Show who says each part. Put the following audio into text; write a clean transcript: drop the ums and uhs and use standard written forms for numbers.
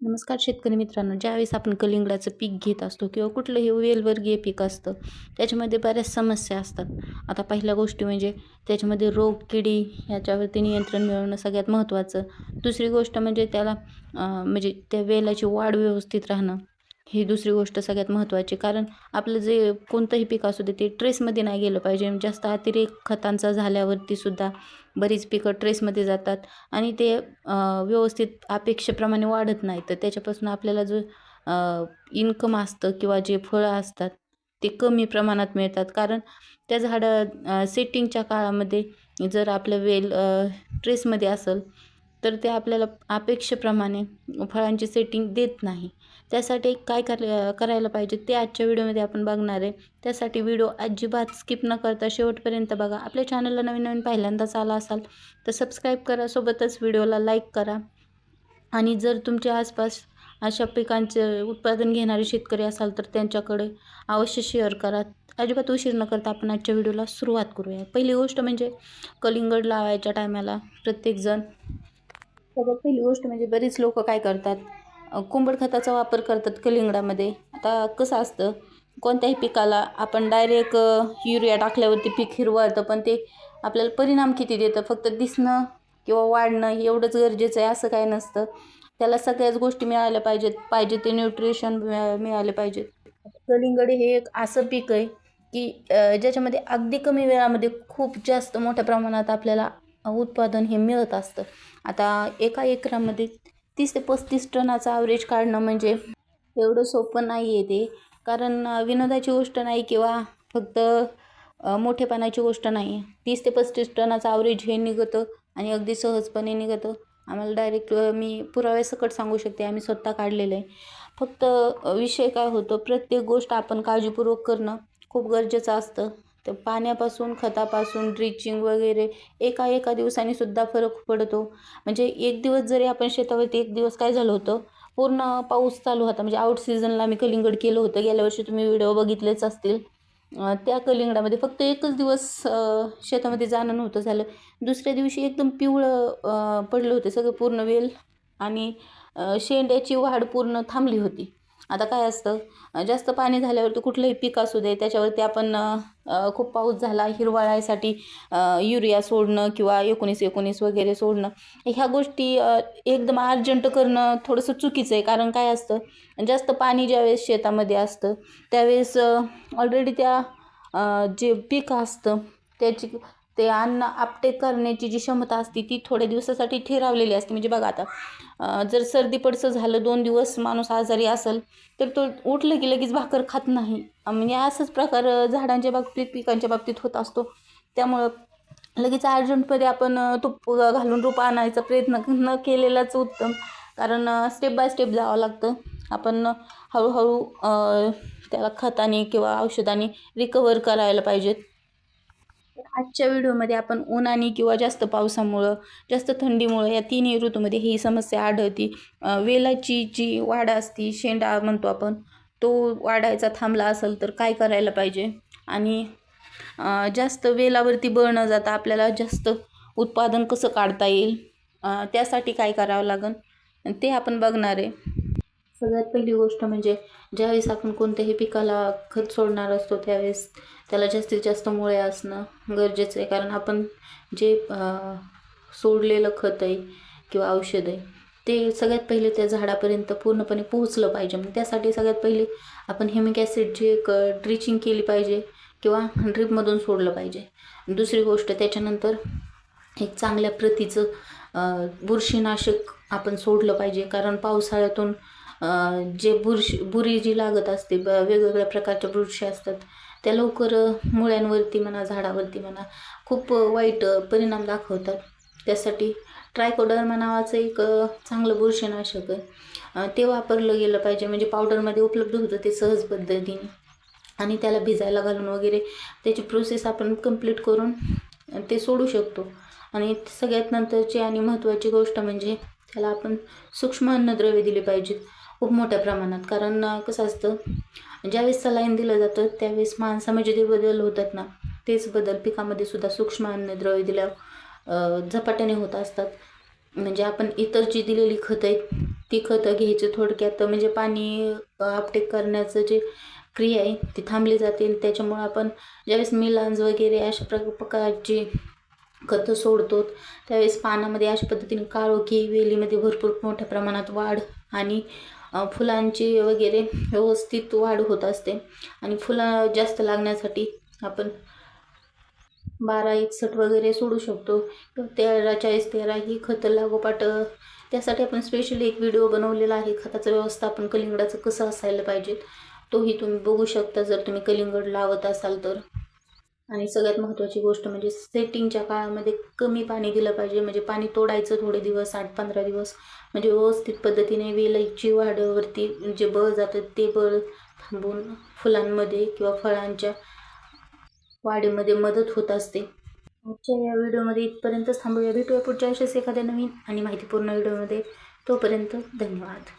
Speaker 1: नमस्कार शेतकरी मित्रांनो. ज्यावेळेस आपण कलिंगडाचं पीक घेत असतो किंवा कुठलंही वेलवर्गीय पीक असतं, त्याच्यामध्ये बऱ्याच समस्या असतात. आता पहिल्या गोष्टी म्हणजे त्याच्यामध्ये रोग, किडी ह्याच्यावरती नियंत्रण मिळवणं सगळ्यात महत्त्वाचं. दुसरी गोष्ट म्हणजे त्याला म्हणजे त्या वेलाची वाढ व्यवस्थित राहणं, ही दुसरी गोष्ट सगळ्यात महत्त्वाची. कारण आपलं जे कोणतंही पीक असू दे ते ट्रेसमध्ये नाही गेलं पाहिजे. जास्त अतिरेक खतांचा झाल्यावरती सुद्धा बरीच पिकं ट्रेसमध्ये जातात आणि ते व्यवस्थित अपेक्षेप्रमाणे वाढत नाही. तर त्याच्यापासून आपल्याला जो इन्कम असतं किंवा जे फळं असतात ते कमी प्रमाणात मिळतात. कारण त्या झाडं सेटिंगच्या काळामध्ये जर आपलं वेल ट्रेसमध्ये असेल तर ते आपल्याला अपेक्षेप्रमाणे फळांची सेटिंग देत नाही. त्यासाठी काय करायला पाहिजे ते आजच्या व्हिडिओमध्ये आपण बघणार आहे. त्यासाठी व्हिडिओ अजिबात स्किप न करता शेवटपर्यंत बघा. आपल्या चॅनलला नवीन पहिल्यांदाच आला असाल तर सबस्क्राईब करा, सोबतच व्हिडिओला लाईक करा. आणि जर तुमच्या आसपास अशा पिकांचे उत्पादन घेणारे शेतकरी असाल तर त्यांच्याकडे अवश्य शेअर करा. अजिबात उशीर न करता आपण आजच्या व्हिडिओला सुरुवात करूया. पहिली गोष्ट म्हणजे कलिंगड लावायच्या टायमाला प्रत्येकजण सगळ्यात पहिली गोष्ट म्हणजे बरीच लोक काय करतात, कोंबड खताचा वापर करतात कलिंगडामध्ये. आता कसं असतं, कोणत्याही पिकाला आपण डायरेक्ट युरिया टाकल्यावरती पीक हिरवळतं, पण ते आपल्याला परिणाम किती देतं, फक्त दिसणं किंवा वाढणं एवढंच गरजेचं आहे असं काही नसतं. त्याला सगळ्याच गोष्टी मिळाल्या पाहिजेत, पाहिजे ते न्यूट्रिशन मिळाले पाहिजेत. कलिंगड हे एक असं पीक आहे की ज्याच्यामध्ये अगदी कमी वेळामध्ये खूप जास्त मोठ्या प्रमाणात आपल्याला उत्पादन हे मिळत असतं. आता एका एकरामध्ये 30 ते 35 टनाचं ॲव्हरेज काढणं म्हणजे एवढं सोपं नाही आहे ते. कारण विनोदाची गोष्ट नाही किंवा फक्त मोठेपणाची गोष्ट नाही. 30 ते 35 टनाचं ॲव्हरेज हे निघतं आणि अगदी सहजपणे निघतं. आम्हाला डायरेक्ट मी पुराव्यासकट सांगू शकते, आम्ही स्वतः काढलेलं आहे. फक्त विषय काय होतो, प्रत्येक गोष्ट आपण काळजीपूर्वक करणं खूप गरजेचं असतं. तर पाण्यापासून, खतापासून, ड्रिचिंग वगैरे एका दिवसाने सुद्धा फरक पडतो. म्हणजे एक दिवस जरी आपण शेतावरती, एक दिवस काय झालं होतं, पूर्ण पाऊस चालू होता. म्हणजे आउट सीझनला मी कलिंगड केलं होतं. गेल्या वर्षी तुम्ही व्हिडिओ बघितलेच असतील. त्या कलिंगडामध्ये फक्त एकच दिवस शेतामध्ये जाणं नव्हतं झालं. दुसऱ्या दिवशी एकदम पिवळं पडलं होतं सगळं पूर्ण वेल आणि शेंड्याची वाढ पूर्ण थांबली होती. आता काय असतं, जास्त पाणी झाल्यावरती कुठलंही पीक असू दे त्याच्यावरती आपण खूप पाऊस झाला हिरवाळ्यासाठी युरिया सोडणं किंवा 19-19 वगैरे सोडणं, ह्या गोष्टी एकदम अर्जंट करणं थोडंसं चुकीचं आहे. कारण काय असतं, जास्त पाणी ज्यावेळेस शेतामध्ये असतं त्यावेळेस ऑलरेडी त्या जे पीक असतं त्याची ते अन्न आपटेक करण्याची जी क्षमता असते ती थोड्या दिवसासाठी ठेरावलेली असते. म्हणजे बघा आता जर सर्दी पडसं झालं, 2 दिवस माणूस आजारी असेल तर तो उठलं की लगेच भाकर खात नाही. म्हणजे असंच प्रकार झाडांच्या बाबतीत, पिकांच्या बाबतीत होत असतो. त्यामुळं लगेच अर्जंटमध्ये आपण तुप घालून रोपं आणायचा प्रयत्न न केलेलाच उत्तम. कारण स्टेप बाय स्टेप जावं लागतं. आपण हळूहळू त्याला खताने किंवा औषधाने रिकवर करायला पाहिजेत. आजच्या व्हिडिओमध्ये आपण उन्हाने किंवा जास्त पावसामुळं, जास्त थंडीमुळं या तिन्ही ऋतूमध्ये ही समस्या आढळती. वेलाची जी वाढ असती, शेंडा म्हणतो आपण, तो वाढायचा थांबला असेल तर काय करायला पाहिजे आणि जास्त वेलावरती बळ न जाता आपल्याला जास्त उत्पादन कसं काढता येईल, त्यासाठी काय करावं लागेल ते आपण बघणार आहे. सगळ्यात पहिली गोष्ट म्हणजे ज्यावेळेस आपण कोणत्याही पिकाला खत सोडणार असतो त्यावेळेस त्याला जास्तीत जास्त मुळे असणं गरजेचं आहे. कारण आपण जे सोडलेलं खत आहे किंवा औषध आहे ते सगळ्यात पहिले त्या झाडापर्यंत पूर्णपणे पोहोचलं पाहिजे. मग त्यासाठी सगळ्यात पहिले आपण ह्युमिक ॲसिडची एक ड्रिचिंग केली पाहिजे किंवा ड्रीपमधून सोडलं पाहिजे. दुसरी गोष्ट, त्याच्यानंतर एक चांगल्या प्रतीचं बुरशीनाशक आपण सोडलं पाहिजे. कारण पावसाळ्यातून जे बुरी जी लागत असते, वेगवेगळ्या प्रकारच्या बुरशी असतात, त्या लवकर मुळ्यांवरती म्हणा, झाडावरती म्हणा, खूप वाईट परिणाम दाखवतात. त्यासाठी ट्रायकोडर्मा नावाचं एक चांगलं बुरशीनाशक आहे, ते वापरलं गेलं पाहिजे. म्हणजे पावडरमध्ये उपलब्ध होतं ते सहज पद्धतीने आणि त्याला भिजायला घालून वगैरे त्याची प्रोसेस आपण कंप्लीट करून ते सोडू शकतो. आणि सगळ्यात नंतरची आणि महत्त्वाची गोष्ट म्हणजे त्याला आपण सूक्ष्म अन्नद्रव्ये दिली पाहिजेत खूप मोठ्या प्रमाणात. कारण कसं असतं, ज्यावेळेस सलाईन दिलं जातं त्यावेळेस माणसामध्ये जे बदल होतात ना, तेच बदल पिकामध्ये सुद्धा सूक्ष्म अन्नद्रव्ये दिल्यावर झपाट्याने होत असतात. म्हणजे आपण इतर जी दिलेली खतं आहेत ती खतं घ्यायची थोडक्यात, म्हणजे पाणी अपटेक करण्याचं जे क्रिया आहे ती थांबली जाते. त्याच्यामुळं आपण ज्यावेळेस मिलांज वगैरे अशा प्रकारची खतं सोडतो त्यावेळेस पानामध्ये अशा पद्धतीने काळोखी, वेलीमध्ये भरपूर मोठ्या प्रमाणात वाढ आणि फुलांची वगैरे व्यवस्थित वाढ होत असते. आणि फुलं जास्त लागण्यासाठी आपण 12-61 वगैरे सोडू शकतो. 13-40-13 ही खतं लागोपाठ. त्यासाठी आपण स्पेशली एक व्हिडिओ बनवलेला आहे, खताचं व्यवस्थापन कलिंगडाचं कसं असायला पाहिजे. तोही तुम्ही बघू शकता जर तुम्ही कलिंगड लावत असाल तर. आणि सगळ्यात महत्त्वाची गोष्ट म्हणजे सेटिंगच्या काळामध्ये कमी पाणी दिलं पाहिजे. म्हणजे पाणी तोडायचं थोडे दिवस, 8-15 दिवस, म्हणजे व्यवस्थित पद्धतीने वेलाची वाढीवरती जे बळ जातं ते बळ थांबून फुलांमध्ये किंवा फळांच्या वाढीमध्ये मदत होत असते. आजच्या या व्हिडिओमध्ये इथपर्यंतच थांबूया. भेटूया पुढच्या अशाच एखाद्या नवीन आणि माहितीपूर्ण व्हिडिओमध्ये. तोपर्यंत धन्यवाद.